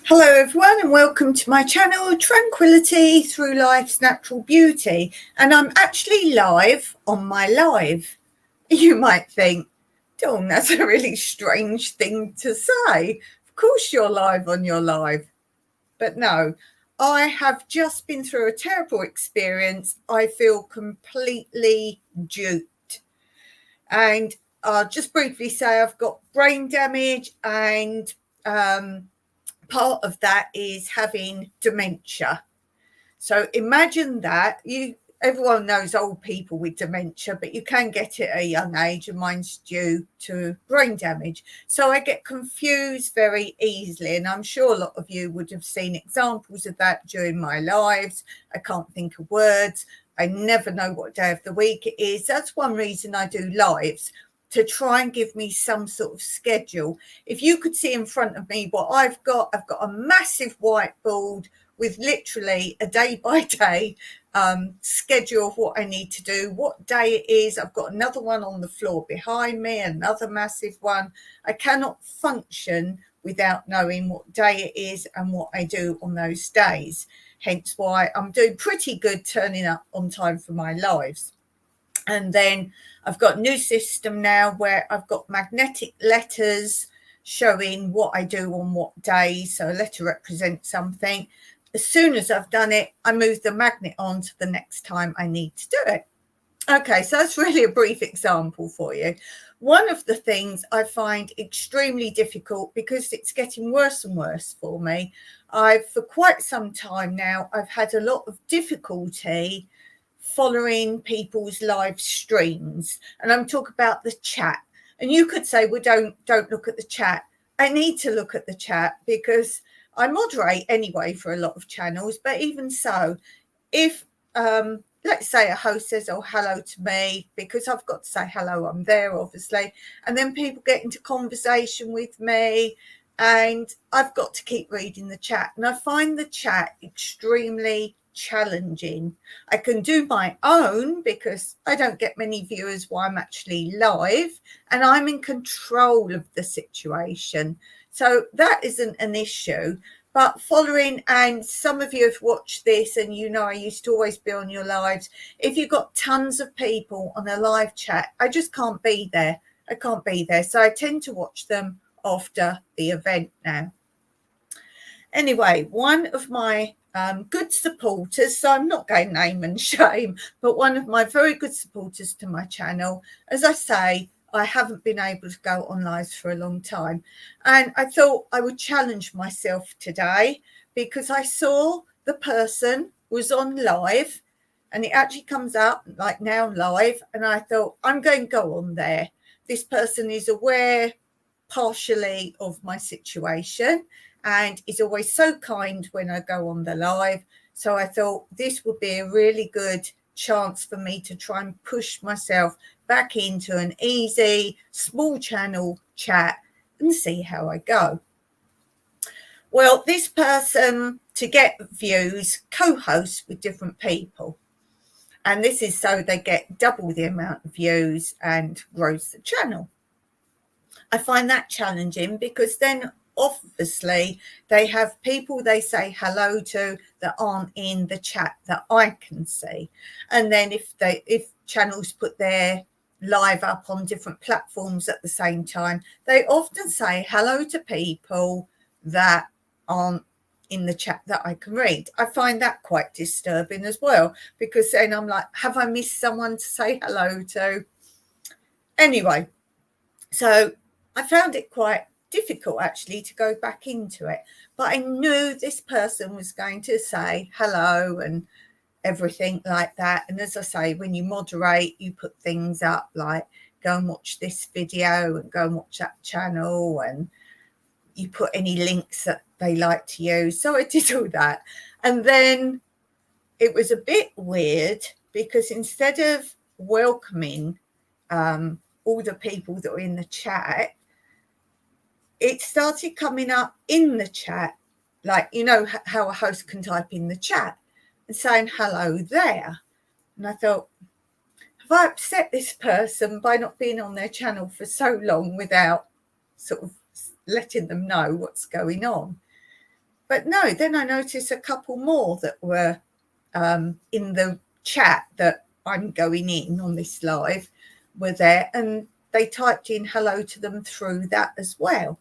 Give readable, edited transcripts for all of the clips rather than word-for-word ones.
Hello everyone and welcome to my channel Tranquility Through Life's Natural Beauty, and I'm actually live on my live. You might think, Dawn, that's a really strange thing to say. Of course you're live on your live. But no, I have just been through a terrible experience. I feel completely duped. And I'll just briefly say I've got brain damage, and part of that is having dementia. So imagine that. Everyone knows old people with dementia, but you can get it at a young age, and mine's due to brain damage. So I get confused very easily, and I'm sure a lot of you would have seen examples of that during my lives. I can't think of words. I never know what day of the week it is. That's one reason I do lives, to try and give me some sort of schedule. If you could see in front of me what I've got a massive whiteboard with literally a day by day schedule of what I need to do, what day it is. I've got another one on the floor behind me, another massive one. I cannot function without knowing what day it is and what I do on those days. Hence why I'm doing pretty good turning up on time for my lives. And then I've got a new system now where I've got magnetic letters showing what I do on what day. So a letter represents something. As soon as I've done it, I move the magnet on to the next time I need to do it. Okay, so that's really a brief example for you. One of the things I find extremely difficult, because it's getting worse and worse for me, for quite some time now, I've had a lot of difficulty following people's live streams, and I'm talking about the chat. And you could say, well, don't look at the chat. I need to look at the chat because I moderate anyway for a lot of channels. But even so, if let's say a host says, oh, hello to me, because I've got to say hello, I'm there obviously, and then people get into conversation with me, and I've got to keep reading the chat, and I find the chat extremely challenging. I can do my own because I don't get many viewers while I'm actually live, and I'm in control of the situation, so that isn't an issue. But following, and some of you have watched this and you know I used to always be on your lives, if you've got tons of people on a live chat, I just can't be there. I can't be there, so I tend to watch them after the event now. Anyway, one of my good supporters, so I'm not going name and shame, but one of my very good supporters to my channel, as I say, I haven't been able to go on live for a long time, and I thought I would challenge myself today, because I saw the person was on live, and it actually comes up like now live, and I thought I'm going to go on there. This person is aware partially of my situation and is always so kind when I go on the live. So I thought this would be a really good chance for me to try and push myself back into an easy, small channel chat and see how I go. Well, this person, to get views, co-hosts with different people. And this is so they get double the amount of views and grows the channel. I find that challenging because then obviously they have people they say hello to that aren't in the chat that I can see. And then if channels put their live up on different platforms at the same time, they often say hello to people that aren't in the chat that I can read. I find that quite disturbing as well, because then I'm like, have I missed someone to say hello to? Anyway, so I found it quite difficult actually to go back into it, but I knew this person was going to say hello and everything like that. And as I say, when you moderate, you put things up like go and watch this video and go and watch that channel, and you put any links that they like to use. So I did all that, and then it was a bit weird because instead of welcoming all the people that were in the chat, it started coming up in the chat, like, you know, how a host can type in the chat and saying hello there. And I thought, have I upset this person by not being on their channel for so long without sort of letting them know what's going on? But no, then I noticed a couple more that were in the chat that I'm going in on this live were there, and they typed in hello to them through that as well.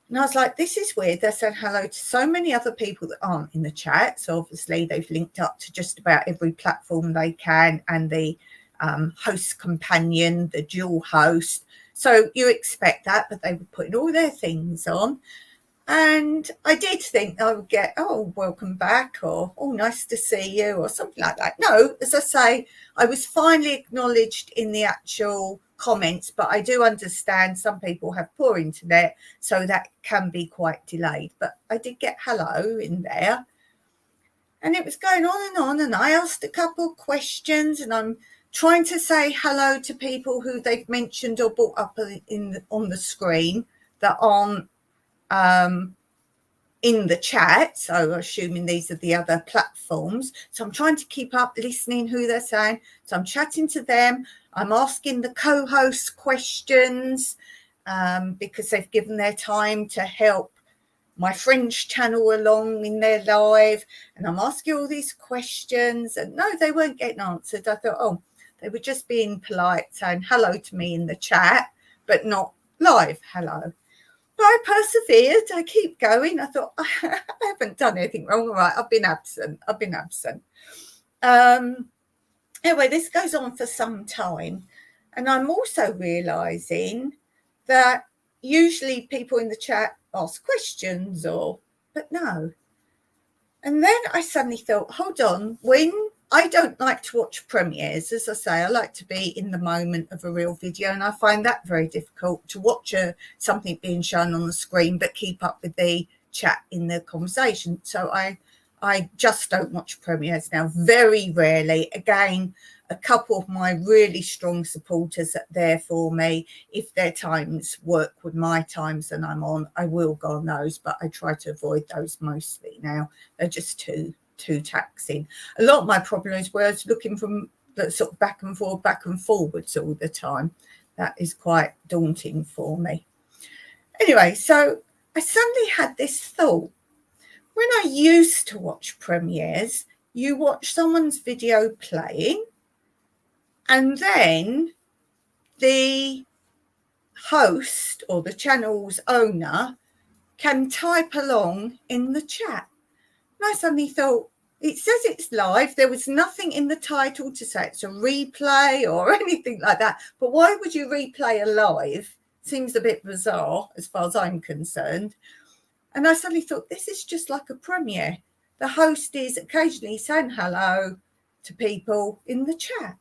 And I was like, this is weird. They're saying hello to so many other people that aren't in the chat. So obviously they've linked up to just about every platform they can, and the host companion, the dual host. So you expect that, but they were putting all their things on. And I did think I would get, oh, welcome back, or, oh, nice to see you, or something like that. No, as I say, I was finally acknowledged in the actual comments, but I do understand some people have poor internet, so that can be quite delayed. But I did get hello in there. And it was going on, and I asked a couple of questions, and I'm trying to say hello to people who they've mentioned or brought up on the screen that aren't in the chat, so assuming these are the other platforms. So I'm trying to keep up listening who they're saying. So I'm chatting to them. I'm asking the co-hosts questions because they've given their time to help my French channel along in their live. And I'm asking all these questions, and no, they weren't getting answered. I thought, oh, they were just being polite, saying hello to me in the chat, but not live hello. But I persevered. I keep going. I thought, I haven't done anything wrong. All right, I've been absent. Anyway, this goes on for some time. And I'm also realising that usually people in the chat ask questions, but no. And then I suddenly thought, hold on, when I don't like to watch premieres, as I say, I like to be in the moment of a real video, and I find that very difficult to watch something being shown on the screen but keep up with the chat in the conversation. So I just don't watch premieres now, very rarely. Again, a couple of my really strong supporters are there for me. If their times work with my times and I'm on, I will go on those, but I try to avoid those mostly now. They're just too taxing. A lot of my problem is where I was looking from the sort of back and forwards all the time. That is quite daunting for me. Anyway, so I suddenly had this thought. When I used to watch premieres, you watch someone's video playing, and then the host or the channel's owner can type along in the chat. And I suddenly thought, it says it's live. There was nothing in the title to say it's a replay or anything like that. But why would you replay a live? Seems a bit bizarre as far as I'm concerned. And I suddenly thought, this is just like a premiere. The host is occasionally saying hello to people in the chat.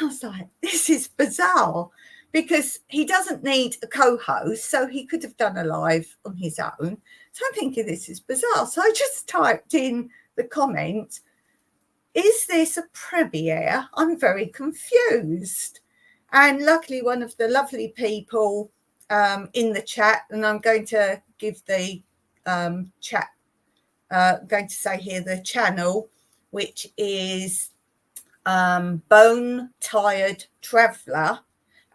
I was like, this is bizarre, because he doesn't need a co-host, so he could have done a live on his own. So I'm thinking, this is bizarre. So I just typed in the comment, is this a premiere? I'm very confused. And luckily, one of the lovely people in the chat, and I'm going to give the chat, going to say here the channel, which is Bone Tired Traveller,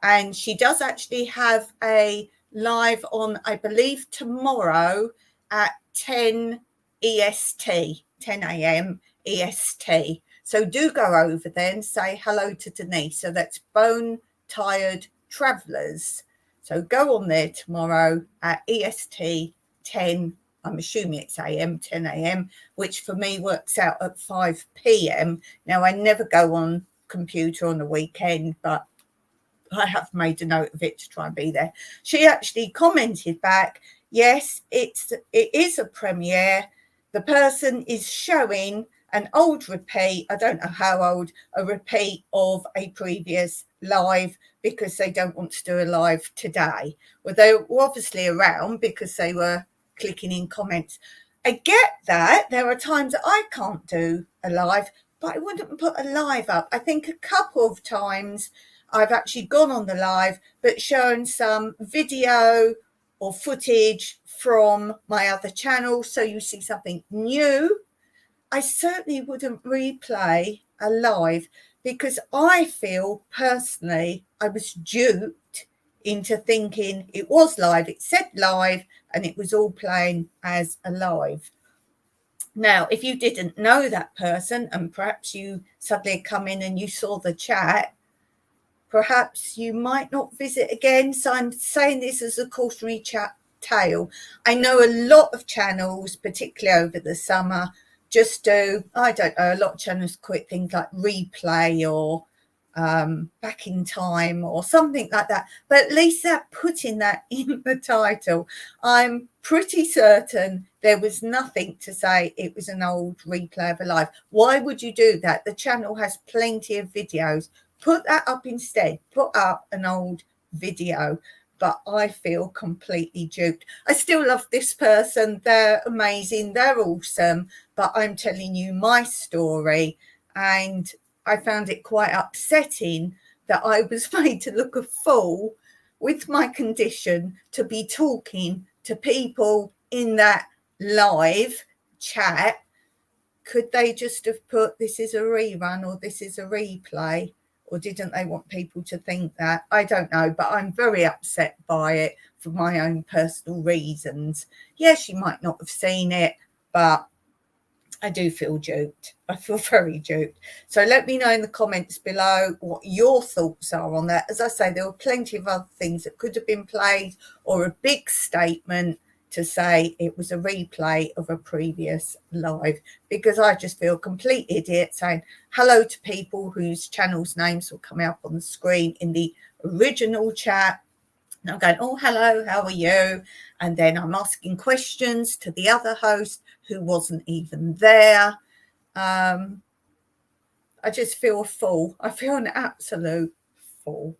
and she does actually have a live on, I believe, tomorrow at 10 EST, 10 a.m. EST. So do go over there and say hello to Denise. So that's Bone Tired Travellers. So go on there tomorrow at EST 10, I'm assuming it's AM, 10 a.m., which for me works out at 5 p.m. Now, I never go on computer on the weekend, but I have made a note of it to try and be there. She actually commented back, yes, it is a premiere. The person is showing an old repeat, I don't know how old, a repeat of a previous live, because they don't want to do a live today. Well, they were obviously around because they were clicking in comments. I get that. There are times that I can't do a live, but I wouldn't put a live up. I think a couple of times I've actually gone on the live, but shown some video or footage from my other channel, so you see something new. I certainly wouldn't replay a live, because I feel personally I was duped into thinking it was live. It said live and it was all playing as a live. Now, if you didn't know that person and perhaps you suddenly come in and you saw the chat, perhaps you might not visit again. So I'm saying this as a cautionary tale. I know a lot of channels, particularly over the summer, just do, I don't know, a lot of channels quit things like replay or back in time or something like that, but at least they're putting that in the title. I'm pretty certain there was nothing to say it was an old replay of a live. Why would you do that? The channel has plenty of videos. Put that up instead. Put up an old video. But I feel completely duped. I still love this person. They're amazing. They're awesome. But I'm telling you my story, and I found it quite upsetting that I was made to look a fool with my condition to be talking to people in that live chat. Could they just have put this is a rerun or this is a replay? Or didn't they want people to think that? I don't know, but I'm very upset by it for my own personal reasons. Yes, you might not have seen it, but I do feel duped. I feel very duped. So let me know in the comments below what your thoughts are on that. As I say, there were plenty of other things that could have been played, or a big statement to say it was a replay of a previous live, because I just feel a complete idiot saying hello to people whose channels' names will come up on the screen in the original chat. And I'm going, oh, hello, how are you? And then I'm asking questions to the other host who wasn't even there. I just feel a fool. I feel an absolute fool.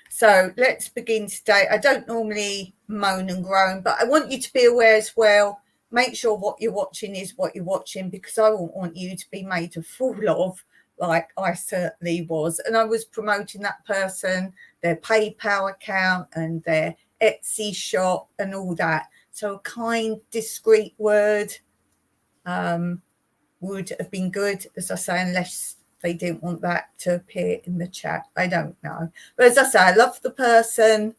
So let's begin today. I don't normally moan and groan, but I want you to be aware as well. Make sure what you're watching is what you're watching, because I won't want you to be made a fool of, like I certainly was. And I was promoting that person, their PayPal account and their Etsy shop and all that. So a kind, discreet word would have been good, as I say, unless they didn't want that to appear in the chat. I don't know. But as I say, I love the person.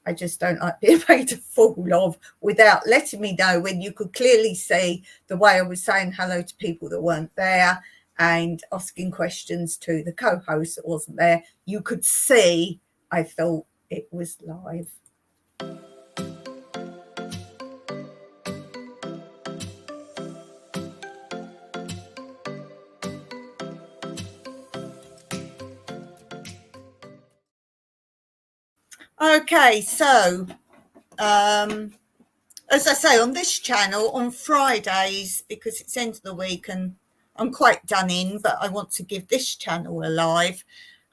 I just don't like being made a fool of without letting me know, when you could clearly see the way I was saying hello to people that weren't there and asking questions to the co-host that wasn't there. You could see I thought it was live. Okay, so as I say, on this channel on Fridays, because it's end of the week and I'm quite done in, but I want to give this channel a live.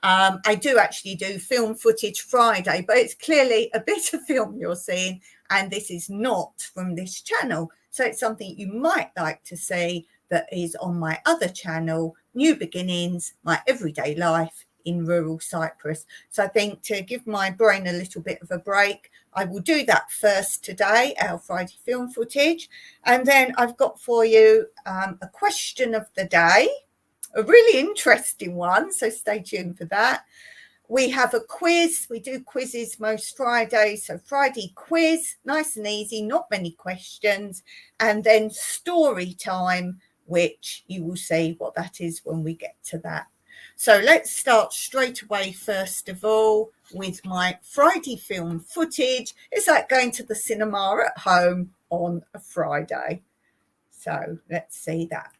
I do actually do film footage Friday, but it's clearly a bit of film you're seeing, and this is not from this channel. So it's something you might like to see that is on my other channel, New Beginnings, My Everyday Life in Rural Cyprus. So I think to give my brain a little bit of a break, I will do that first today, our Friday film footage. And then I've got for you a question of the day, a really interesting one, so stay tuned for that. We have a quiz. We do quizzes most Fridays. So Friday quiz, nice and easy, not many questions. And then story time, which you will see what that is when we get to that. So let's start straight away, first of all, with my Friday film footage. It's like going to the cinema at home on a Friday. So let's see that.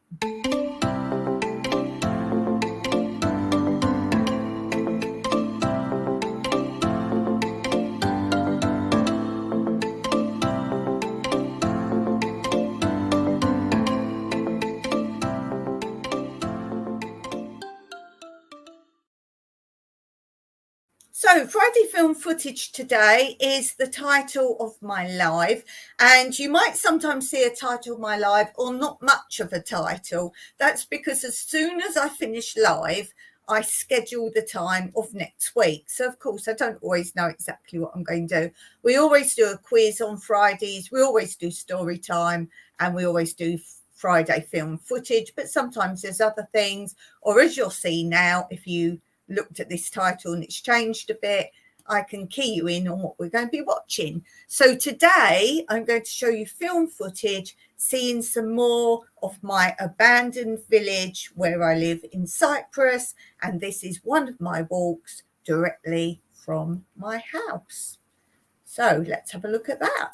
So Friday film footage today is the title of my live, and you might sometimes see a title of my live or not much of a title. That's because as soon as I finish live, I schedule the time of next week. So of course I don't always know exactly what I'm going to do. We always do a quiz on Fridays, we always do story time, and we always do Friday film footage, but sometimes there's other things, or as you'll see now, if you looked at this title and it's changed a bit, I can key you in on what we're going to be watching. So today I'm going to show you film footage, seeing some more of my abandoned village where I live in Cyprus, and this is one of my walks directly from my house. So let's have a look at that.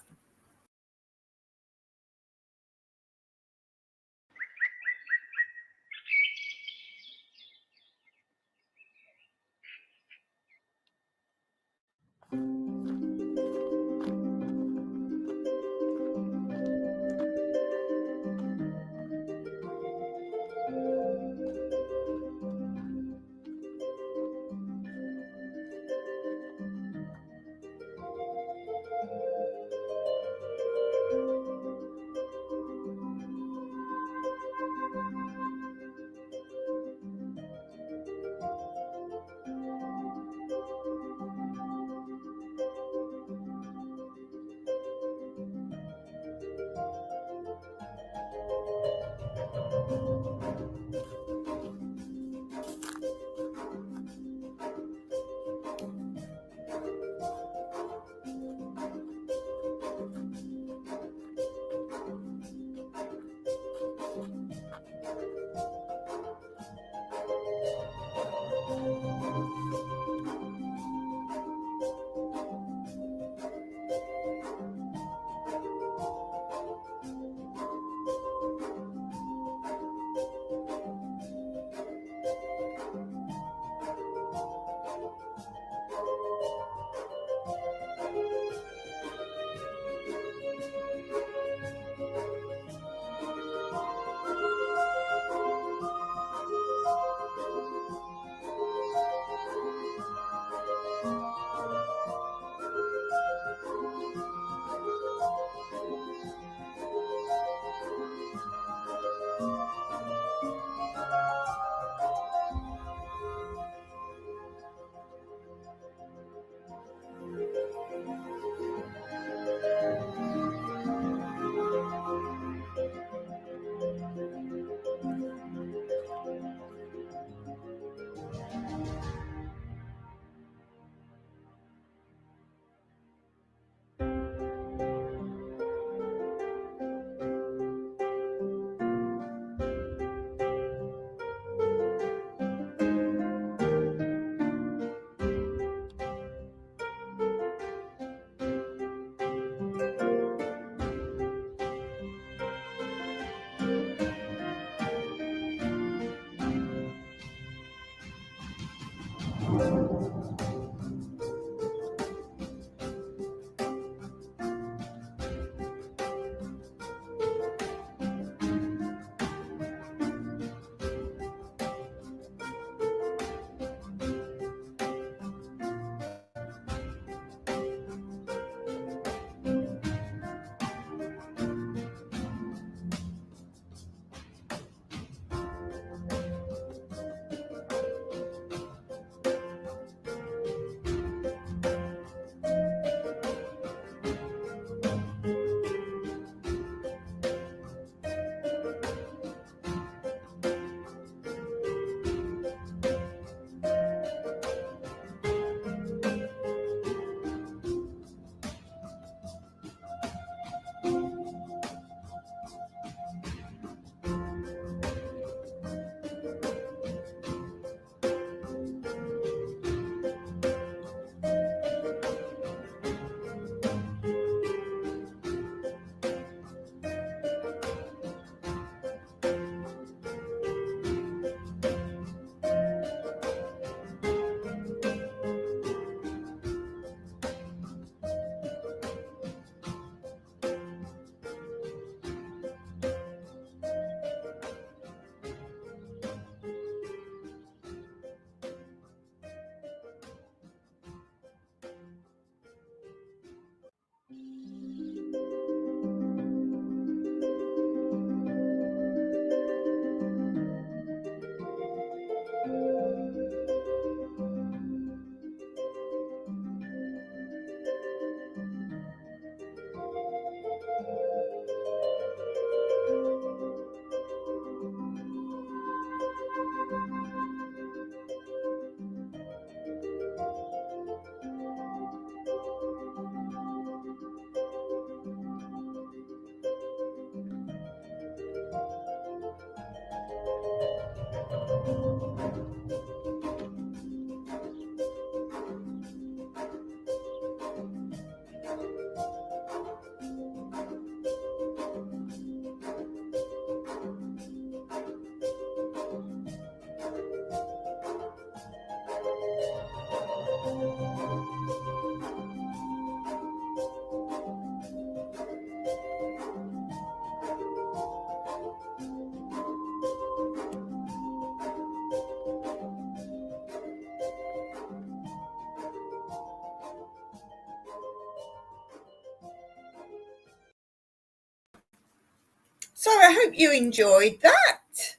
So I hope you enjoyed that.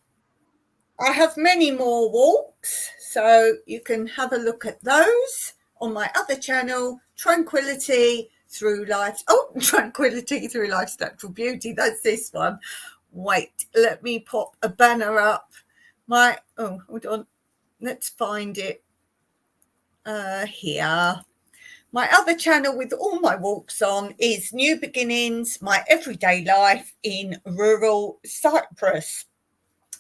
I have many more walks, so you can have a look at those on my other channel, Tranquility Through Life. Oh, Tranquility Through Life's Natural Beauty. That's this one. Wait, let me pop a banner up. Hold on. Let's find it here. My other channel with all my walks on is New Beginnings, My Everyday Life in Rural Cyprus.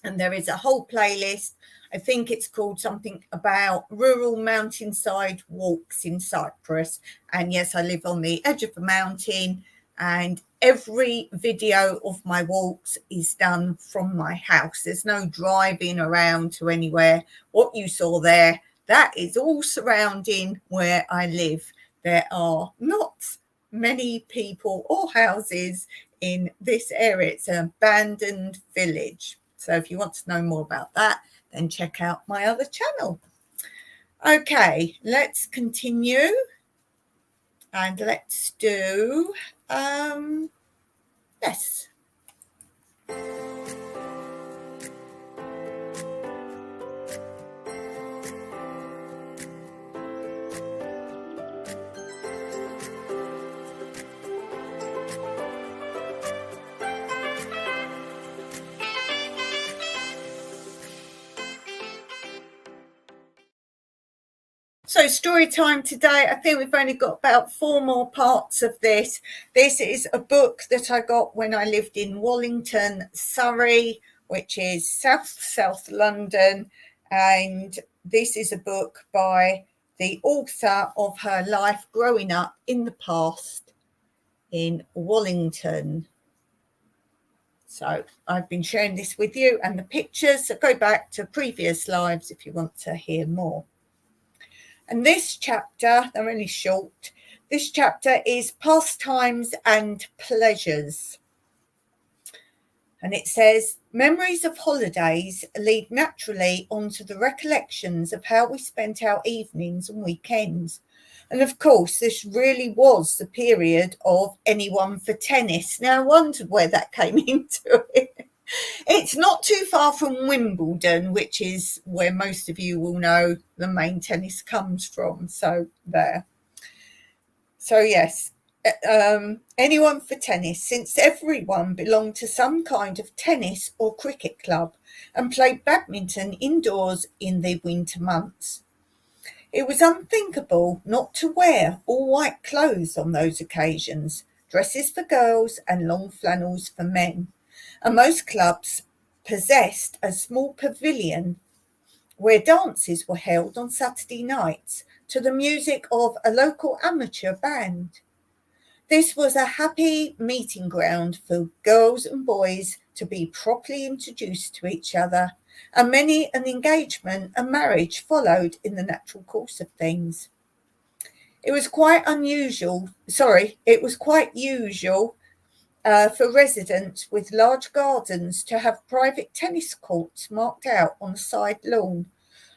And there is a whole playlist. I think it's called something about rural mountainside walks in Cyprus. And yes, I live on the edge of a mountain, and every video of my walks is done from my house. There's no driving around to anywhere. What you saw there, that is all surrounding where I live. There are not many people or houses in this area. It's an abandoned village. So if you want to know more about that, then check out my other channel. Okay, let's continue. And let's do this. So story time today. I think we've only got about 4 more parts of this. This is a book that I got when I lived in Wallington, Surrey, which is South London. And this is a book by the author of her life growing up in the past in Wallington. So I've been sharing this with you and the pictures. So go back to previous lives if you want to hear more. And this chapter, they're really short, this chapter is Pastimes and Pleasures. And it says, memories of holidays lead naturally onto the recollections of how we spent our evenings and weekends. And of course, this really was the period of anyone for tennis. Now, I wondered where that came into it. It's not too far from Wimbledon, which is where most of you will know the main tennis comes from. So there. So yes, anyone for tennis, since everyone belonged to some kind of tennis or cricket club and played badminton indoors in the winter months. It was unthinkable not to wear all white clothes on those occasions, dresses for girls and long flannels for men. And most clubs possessed a small pavilion where dances were held on Saturday nights to the music of a local amateur band. This was a happy meeting ground for girls and boys to be properly introduced to each other, and many an engagement and marriage followed in the natural course of things. It was quite usual for residents with large gardens to have private tennis courts marked out on a side lawn,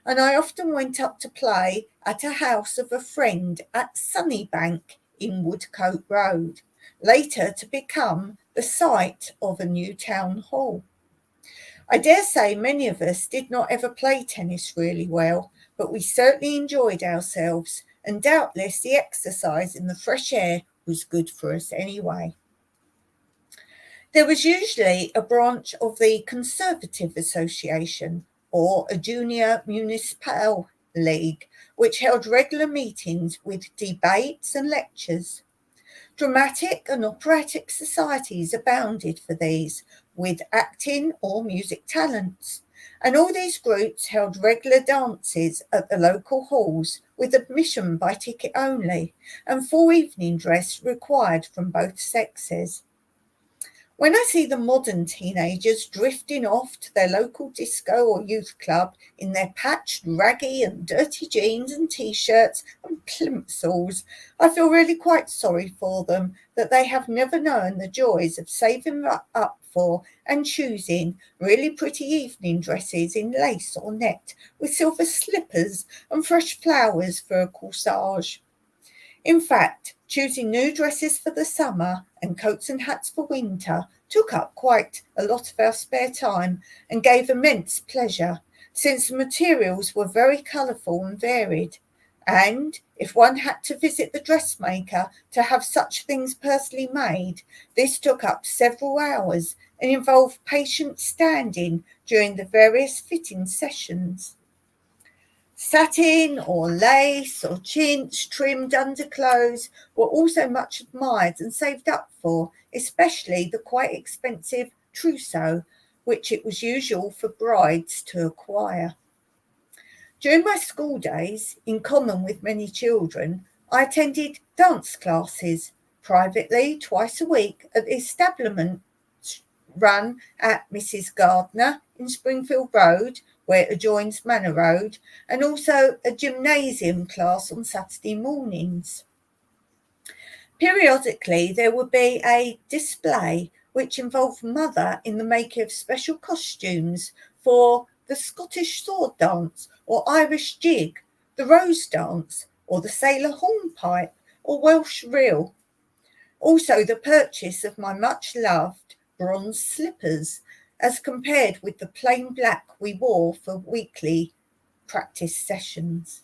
and I often went up to play at a house of a friend at Sunnybank in Woodcote Road, later to become the site of a new town hall. I dare say many of us did not ever play tennis really well, but we certainly enjoyed ourselves, and doubtless the exercise in the fresh air was good for us anyway. There was usually a branch of the Conservative Association or a junior municipal league, which held regular meetings with debates and lectures. Dramatic and operatic societies abounded for these, with acting or music talents, and all these groups held regular dances at the local halls with admission by ticket only, and full evening dress required from both sexes. When I see the modern teenagers drifting off to their local disco or youth club in their patched, raggy and dirty jeans and T-shirts and plimsolls, I feel really quite sorry for them that they have never known the joys of saving up for and choosing really pretty evening dresses in lace or net with silver slippers and fresh flowers for a corsage. In fact, choosing new dresses for the summer and coats and hats for winter took up quite a lot of our spare time and gave immense pleasure, since the materials were very colourful and varied. And if one had to visit the dressmaker to have such things personally made, this took up several hours and involved patient standing during the various fitting sessions. Satin or lace or chintz trimmed underclothes were also much admired and saved up for, especially the quite expensive trousseau, which it was usual for brides to acquire. During my school days, in common with many children, I attended dance classes privately twice a week at the establishment run at Mrs. Gardner in Springfield Road, where it adjoins Manor Road, and also a gymnasium class on Saturday mornings. Periodically, there would be a display which involved Mother in the making of special costumes for the Scottish sword dance or Irish jig, the rose dance, or the sailor hornpipe, or Welsh reel. Also, the purchase of my much-loved bronze slippers, as compared with the plain black we wore for weekly practice sessions.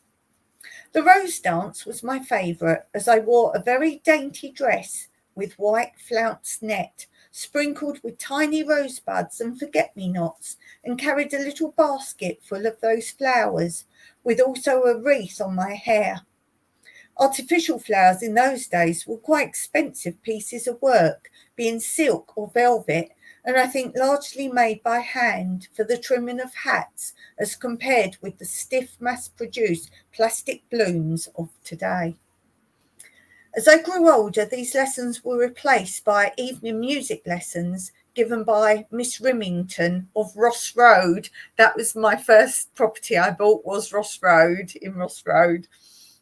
The rose dance was my favourite, as I wore a very dainty dress with white flounced net, sprinkled with tiny rosebuds and forget-me-nots, and carried a little basket full of those flowers, with also a wreath on my hair. Artificial flowers in those days were quite expensive pieces of work, being silk or velvet, and I think largely made by hand for the trimming of hats, as compared with the stiff mass-produced plastic blooms of today. As I grew older, these lessons were replaced by evening music lessons given by Miss Rimington of Ross Road. That was my first property I bought, was Ross Road, in Ross Road.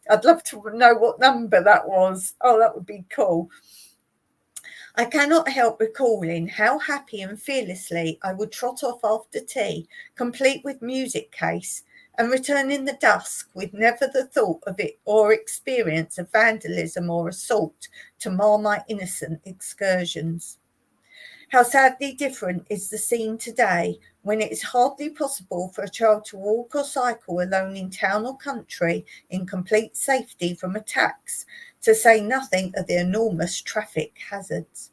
I'd love to know what number that was. Oh, that would be cool. I cannot help recalling how happy and fearlessly I would trot off after tea, complete with music case, and return in the dusk with never the thought of it or experience of vandalism or assault to mar my innocent excursions. How sadly different is the scene today, when it is hardly possible for a child to walk or cycle alone in town or country in complete safety from attacks, to say nothing of the enormous traffic hazards.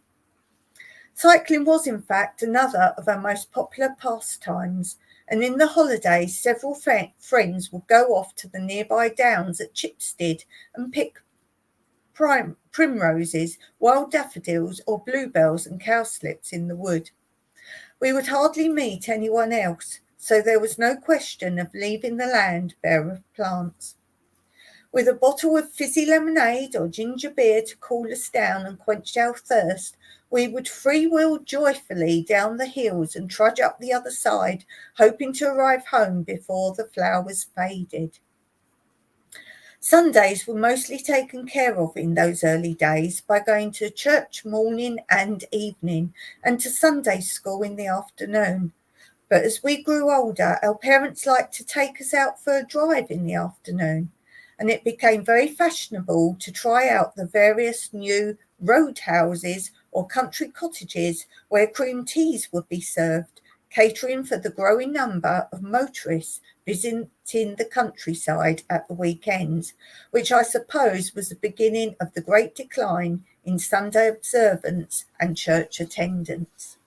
Cycling was, in fact, another of our most popular pastimes, and in the holidays several friends would go off to the nearby downs at Chipstead and pick primroses, wild daffodils, or bluebells and cowslips in the wood. We would hardly meet anyone else, so there was no question of leaving the land bare of plants. With a bottle of fizzy lemonade or ginger beer to cool us down and quench our thirst, we would freewheel joyfully down the hills and trudge up the other side, hoping to arrive home before the flowers faded. Sundays were mostly taken care of in those early days by going to church morning and evening, and to Sunday school in the afternoon. But as we grew older, our parents liked to take us out for a drive in the afternoon, and it became very fashionable to try out the various new roadhouses or country cottages where cream teas would be served, catering for the growing number of motorists visiting the countryside at the weekends, which I suppose was the beginning of the great decline in Sunday observance and church attendance.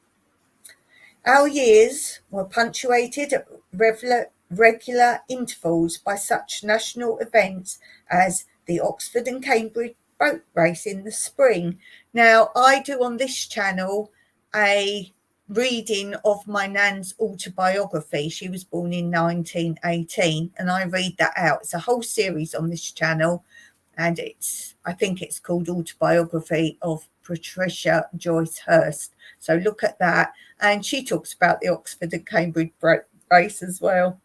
Our years were punctuated at regular intervals by such national events as the Oxford and Cambridge boat race in the spring. Now, I do on this channel a reading of my nan's autobiography. She was born in 1918, and I read that out. It's a whole series on this channel, and I think it's called Autobiography of Patricia Joyce Hurst. So look at that. And she talks about the Oxford and Cambridge race as well.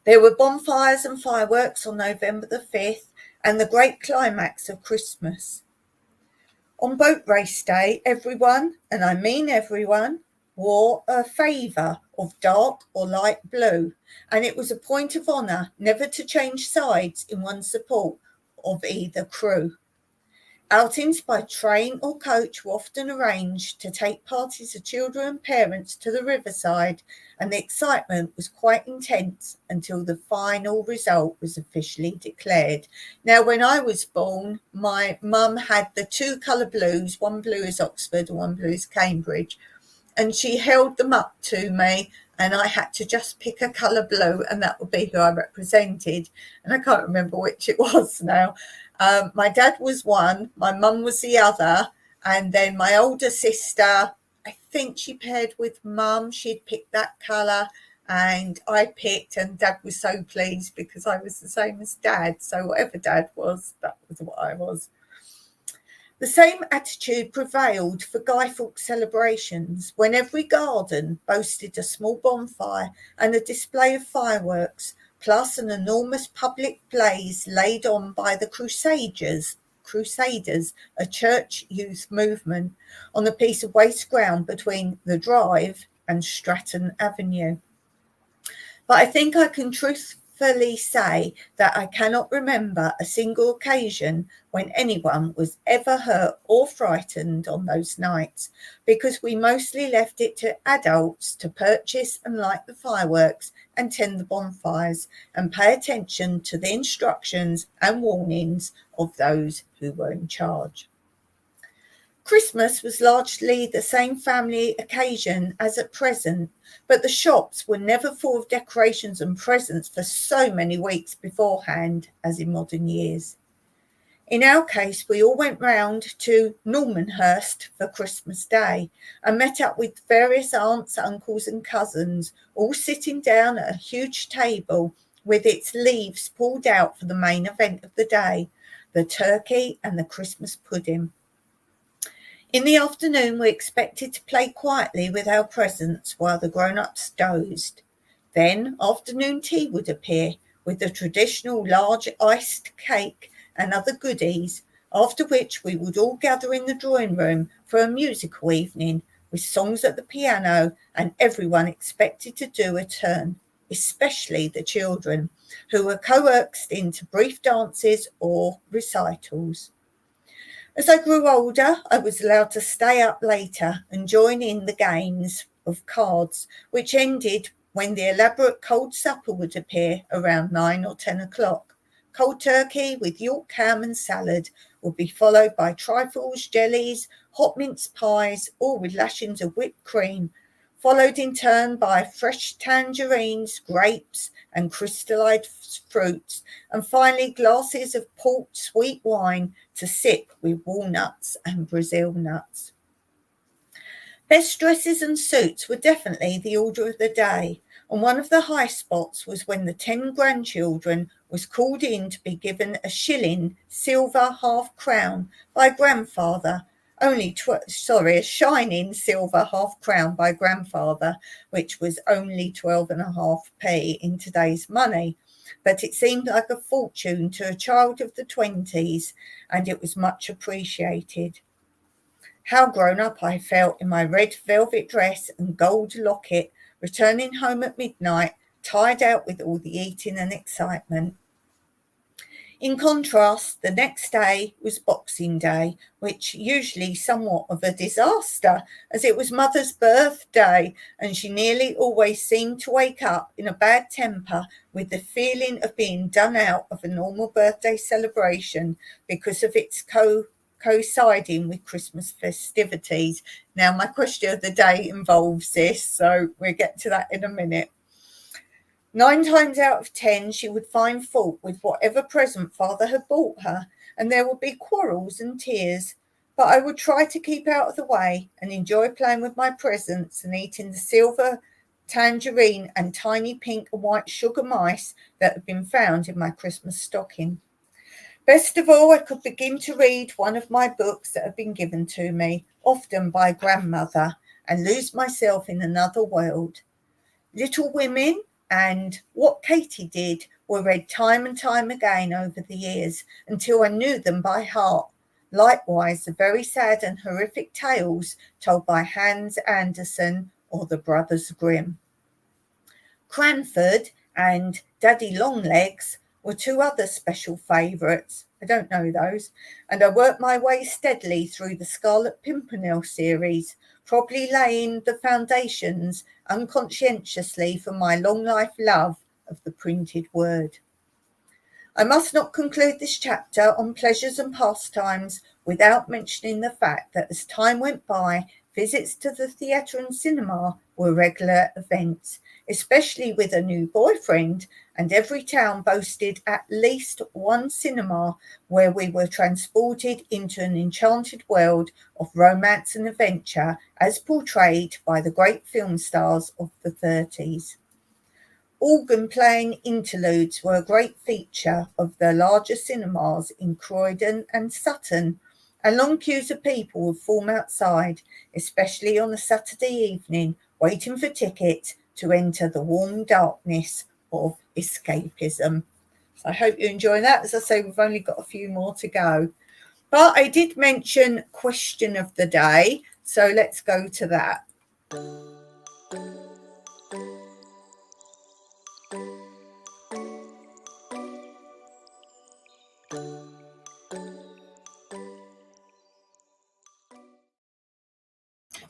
There were bonfires and fireworks on November the 5th, and the great climax of Christmas. On boat race day, everyone, and I mean everyone, wore a favour of dark or light blue, and it was a point of honour never to change sides in one's support of either crew. Outings by train or coach were often arranged to take parties of children and parents to the riverside, and the excitement was quite intense until the final result was officially declared. Now, when I was born, my mum had the two colour blues, one blue is Oxford and one blue is Cambridge, and she held them up to me, and I had to just pick a colour blue, and that would be who I represented. And I can't remember which it was now. My dad was one, my mum was the other, and then my older sister, I think she paired with mum. She'd picked that colour, and I picked, and dad was so pleased because I was the same as dad. So whatever dad was, that was what I was. The same attitude prevailed for Guy Fawkes celebrations, when every garden boasted a small bonfire and a display of fireworks, plus an enormous public blaze laid on by the Crusaders, a church youth movement, on a piece of waste ground between the Drive and Stratton Avenue. But I think I can truthfully say that I cannot remember a single occasion when anyone was ever hurt or frightened on those nights, because we mostly left it to adults to purchase and light the fireworks and tend the bonfires, and pay attention to the instructions and warnings of those who were in charge. Christmas was largely the same family occasion as at present, but the shops were never full of decorations and presents for so many weeks beforehand as in modern years. In our case, we all went round to Normanhurst for Christmas Day and met up with various aunts, uncles and cousins, all sitting down at a huge table with its leaves pulled out for the main event of the day, the turkey and the Christmas pudding. In the afternoon, we expected to play quietly with our presents while the grown-ups dozed. Then afternoon tea would appear with the traditional large iced cake and other goodies, after which we would all gather in the drawing room for a musical evening with songs at the piano, and everyone expected to do a turn, especially the children, who were coaxed into brief dances or recitals. As I grew older, I was allowed to stay up later and join in the games of cards, which ended when the elaborate cold supper would appear around 9 or 10 o'clock. Cold turkey with York ham and salad would be followed by trifles, jellies, hot mince pies, all with lashings of whipped cream, followed in turn by fresh tangerines, grapes and crystallized fruits, and finally glasses of port sweet wine to sip with walnuts and Brazil nuts. Best dresses and suits were definitely the order of the day, and one of the high spots was when the 10 grandchildren was called in to be given a shilling silver half crown by grandfather, a shining silver half crown by grandfather, which was only 12.5p in today's money. But it seemed like a fortune to a child of the 20s, and it was much appreciated. How grown up I felt in my red velvet dress and gold locket, returning home at midnight, tired out with all the eating and excitement. In contrast, the next day was Boxing Day, which usually somewhat of a disaster, as it was Mother's birthday, and she nearly always seemed to wake up in a bad temper with the feeling of being done out of a normal birthday celebration because of its coinciding with Christmas festivities. Now, my question of the day involves this, so we'll get to that in a minute. 9 times out of 10, she would find fault with whatever present Father had bought her, and there would be quarrels and tears. But I would try to keep out of the way and enjoy playing with my presents and eating the silver tangerine and tiny pink and white sugar mice that had been found in my Christmas stocking. Best of all, I could begin to read one of my books that had been given to me, often by grandmother, and lose myself in another world. Little Women and What Katie Did were read time and time again over the years until I knew them by heart. Likewise, the very sad and horrific tales told by Hans Andersen or the Brothers Grimm. Cranford and Daddy Longlegs were two other special favourites. I don't know those. And I worked my way steadily through the Scarlet Pimpernel series, probably laying the foundations unconscientiously for my long life love of the printed word. I must not conclude this chapter on pleasures and pastimes without mentioning the fact that as time went by, visits to the theatre and cinema were regular events, especially with a new boyfriend, and every town boasted at least one cinema where we were transported into an enchanted world of romance and adventure as portrayed by the great film stars of the 30s. Organ-playing interludes were a great feature of the larger cinemas in Croydon and Sutton, and long queues of people would form outside, especially on a Saturday evening, waiting for tickets to enter the warm darkness of escapism. So I hope you enjoy that. As I say, we've only got a few more to go. But I did mention question of the day, so let's go to that.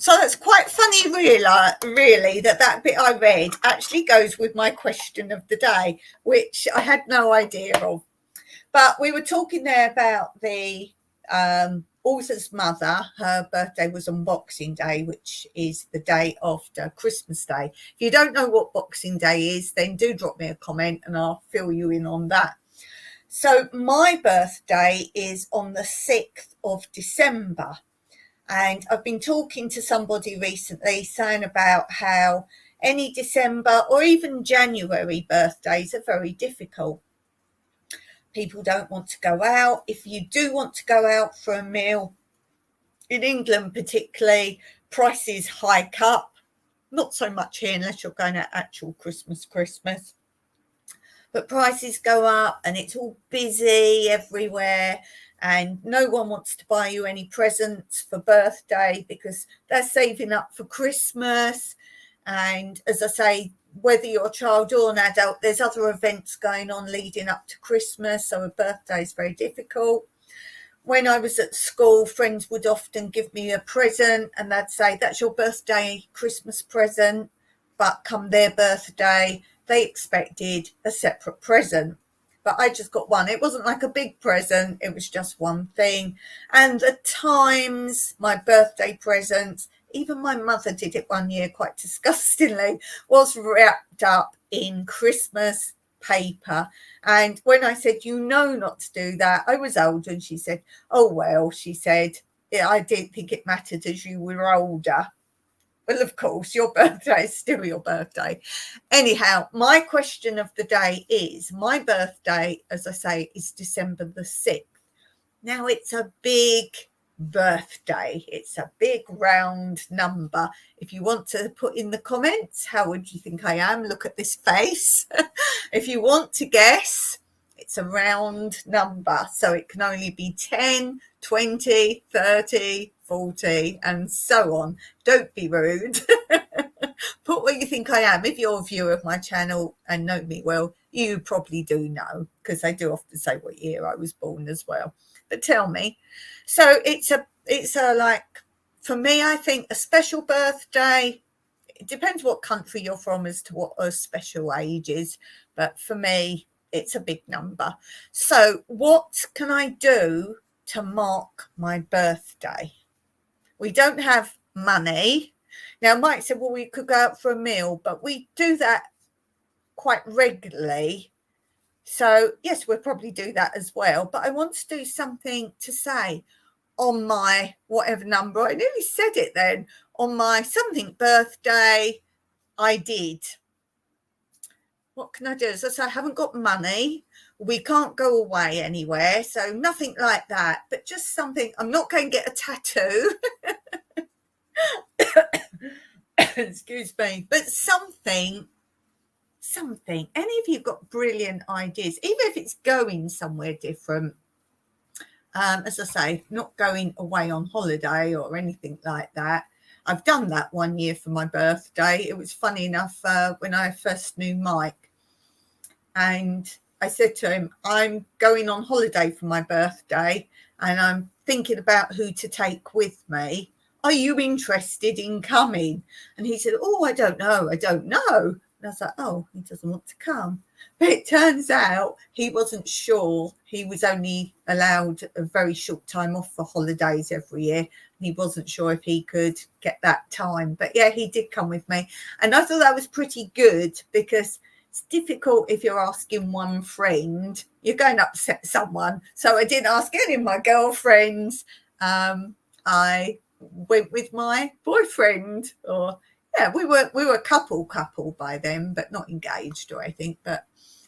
So that's quite funny, really, that bit I read actually goes with my question of the day, which I had no idea of. But we were talking there about the author's mother. Her birthday was on Boxing Day, which is the day after Christmas Day. If you don't know what Boxing Day is, then do drop me a comment and I'll fill you in on that. So my birthday is on the 6th of December. And I've been talking to somebody recently saying about how any December or even January birthdays are very difficult. People don't want to go out. If you do want to go out for a meal, in England particularly, prices hike up. Not so much here unless you're going at actual Christmas. But prices go up and it's all busy everywhere. And no one wants to buy you any presents for birthday because they're saving up for Christmas. And as I say, whether you're a child or an adult, there's other events going on leading up to Christmas. So a birthday is very difficult. When I was at school, friends would often give me a present and they'd say, that's your birthday Christmas present. But come their birthday, they expected a separate present. But I just got one. It wasn't like a big present. It was just one thing. And at times, my birthday presents, even my mother did it one year quite disgustingly, was wrapped up in Christmas paper. And when I said, not to do that, I was older. And she said, oh, well, she said, yeah, I didn't think it mattered as you were older. Well, of course, your birthday is still your birthday. Anyhow, my question of the day is, my birthday, as I say, is December the 6th. Now, it's a big birthday. It's a big round number. If you want to put in the comments, how would you think I am? Look at this face. If you want to guess, it's a round number. So it can only be 10, 20, 30, 40, and so on. Don't be rude. Put what you think I am. If you're a viewer of my channel and know me well, you probably do know, because I do often say what year I was born as well. But tell me. So it's a like, for me, I think a special birthday. It depends what country you're from as to what a special age is. But for me, it's a big number. So what can I do to mark my birthday? We don't have money. Now, Mike said, well, we could go out for a meal, but we do that quite regularly. So, yes, we'll probably do that as well. But I want to do something to say on my whatever number. I nearly said it then. On my something birthday, I did. What can I do? As I say, I haven't got money. We can't go away anywhere. So nothing like that. But just something. I'm not going to get a tattoo. Excuse me. But something. Any of you got brilliant ideas, even if it's going somewhere different? As I say, not going away on holiday or anything like that. I've done that one year for my birthday. It was funny enough when I first knew Mike, and I said to him, I'm going on holiday for my birthday and I'm thinking about who to take with me. Are you interested in coming? And he said, oh, I don't know. And I was like, oh, he doesn't want to come. But it turns out he wasn't sure. He was only allowed a very short time off for holidays every year. He wasn't sure if he could get that time. But yeah, he did come with me. And I thought that was pretty good because it's difficult if you're asking one friend. You're going to upset someone. So I didn't ask any of my girlfriends. I went with my boyfriend, or yeah, we were couple by then, but not engaged or anything.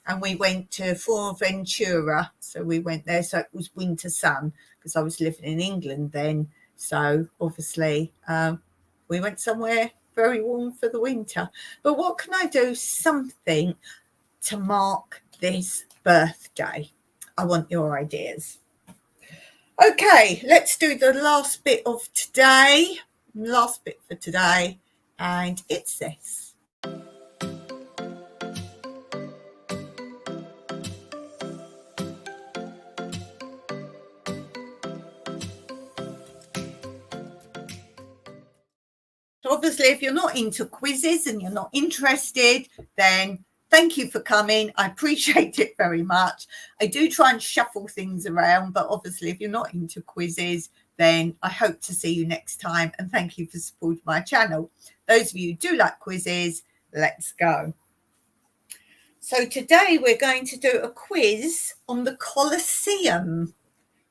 And we went to Fuerteventura, so we went there. So it was winter sun because I was living in England then. So obviously, we went somewhere very warm for the winter. But what can I do? Something to mark this birthday. I want your ideas. Okay, let's do the last bit for today, and it's this. So obviously, if you're not into quizzes and you're not interested, then thank you for coming. I appreciate it very much. I do try and shuffle things around, but obviously, if you're not into quizzes, then I hope to see you next time. And thank you for supporting my channel. Those of you who do like quizzes, let's go. So today we're going to do a quiz on the Colosseum.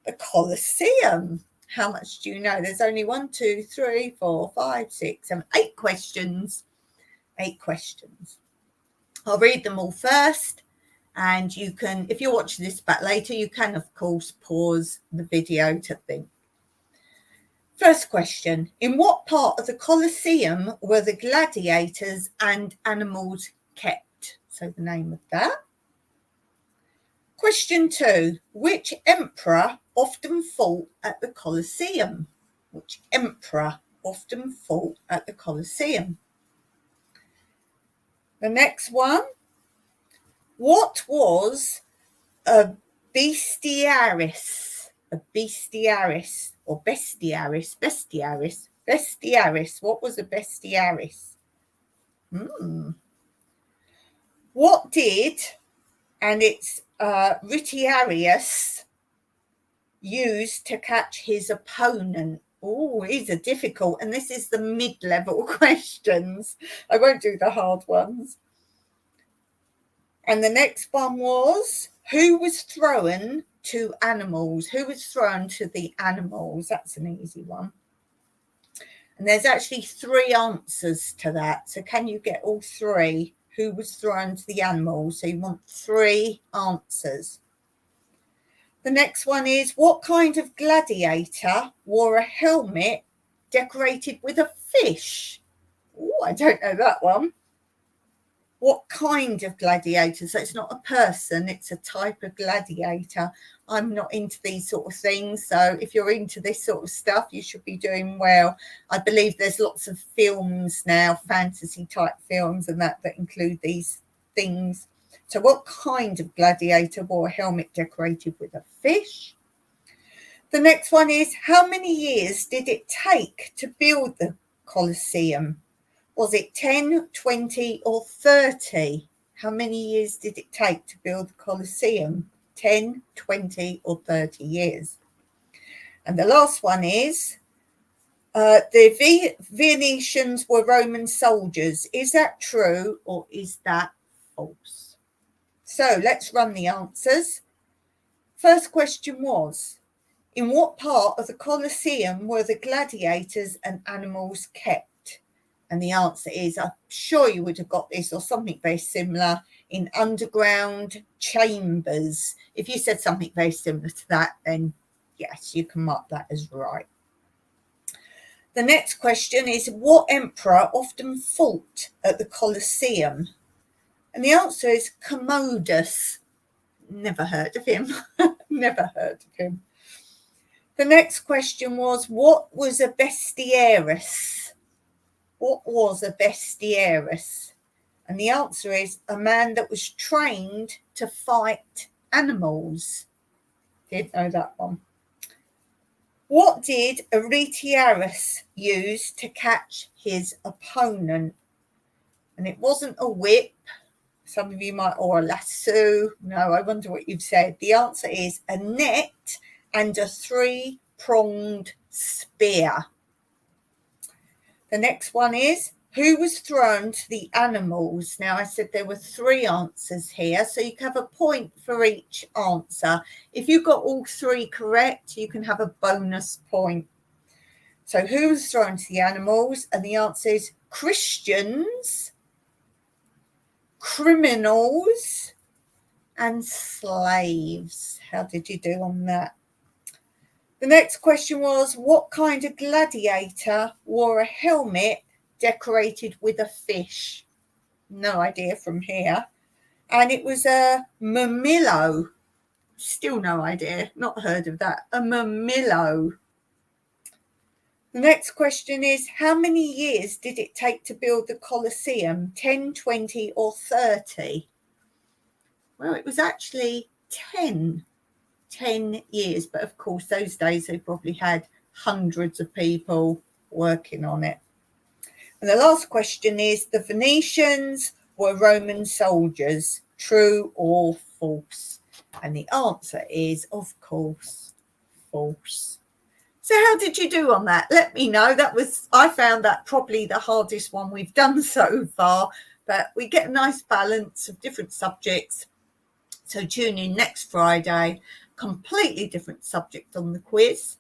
The Colosseum. How much do you know? There's only 1, 2, 3, 4, 5, 6, 7, 8 questions. 8 questions. I'll read them all first, and you can, if you're watching this back later, you can, of course, pause the video to think. First question. In what part of the Colosseum were the gladiators and animals kept? So the name of that. Question 2. Which emperor often fought at the Colosseum? Which emperor often fought at the Colosseum? The next one. What was a bestiaris? A bestiaris or bestiaris? Bestiaris. What was a bestiaris? What did, and it's Ritiarius, used to catch his opponent? Oh, these are difficult. And this is the mid-level questions. I won't do the hard ones. And the next one was, who was thrown to animals? Who was thrown to the animals? That's an easy one. And there's actually 3 answers to that. So can you get all 3? Who was thrown to the animals? So you want 3 answers. The next one is, what kind of gladiator wore a helmet decorated with a fish? Oh, I don't know that one. What kind of gladiator? So it's not a person, it's a type of gladiator. I'm not into these sort of things. So if you're into this sort of stuff, you should be doing well. I believe there's lots of films now, fantasy type films and that include these things. So what kind of gladiator wore a helmet decorated with a fish? The next one is, how many years did it take to build the Colosseum? Was it 10, 20 or 30? How many years did it take to build the Colosseum? 10, 20 or 30 years. And the last one is, the Venetians were Roman soldiers. Is that true or is that false? So let's run the answers. First question was, in what part of the Colosseum were the gladiators and animals kept? And the answer is, I'm sure you would have got this or something very similar, in underground chambers. If you said something very similar to that, then yes, you can mark that as right. The next question is, what emperor often fought at the Colosseum? And the answer is Commodus. Never heard of him. Never heard of him. The next question was, what was a bestiaris? What was a bestiaris? And the answer is a man that was trained to fight animals. Didn't know that one. What did Aretiaris use to catch his opponent? And it wasn't a whip. Some of you might, or a lasso. No, I wonder what you've said. The answer is a net and a 3-pronged spear. The next one is, who was thrown to the animals? Now, I said there were 3 answers here, so you can have a point for each answer. If you got all 3 correct, you can have a bonus point. So who was thrown to the animals? And the answer is Christians, criminals, and slaves. How did you do on that? The next question was, what kind of gladiator wore a helmet decorated with a fish? No idea from here. And it was a murmillo. Still no idea. Not heard of that. A murmillo. The next question is, how many years did it take to build the Colosseum? 10, 20 or 30? Well, it was actually 10 years. But of course, those days they probably had hundreds of people working on it. And the last question is, the Venetians were Roman soldiers, true or false? And the answer is, of course, false. So how did you do on that? Let me know. I found that probably the hardest one we've done so far, but we get a nice balance of different subjects. So tune in next Friday, completely different subject on the quiz.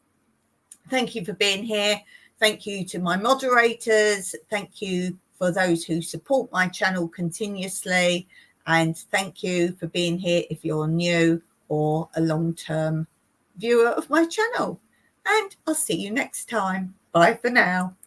Thank you for being here. Thank you to my moderators. Thank you for those who support my channel continuously. And thank you for being here if you're new or a long-term viewer of my channel. And I'll see you next time. Bye for now.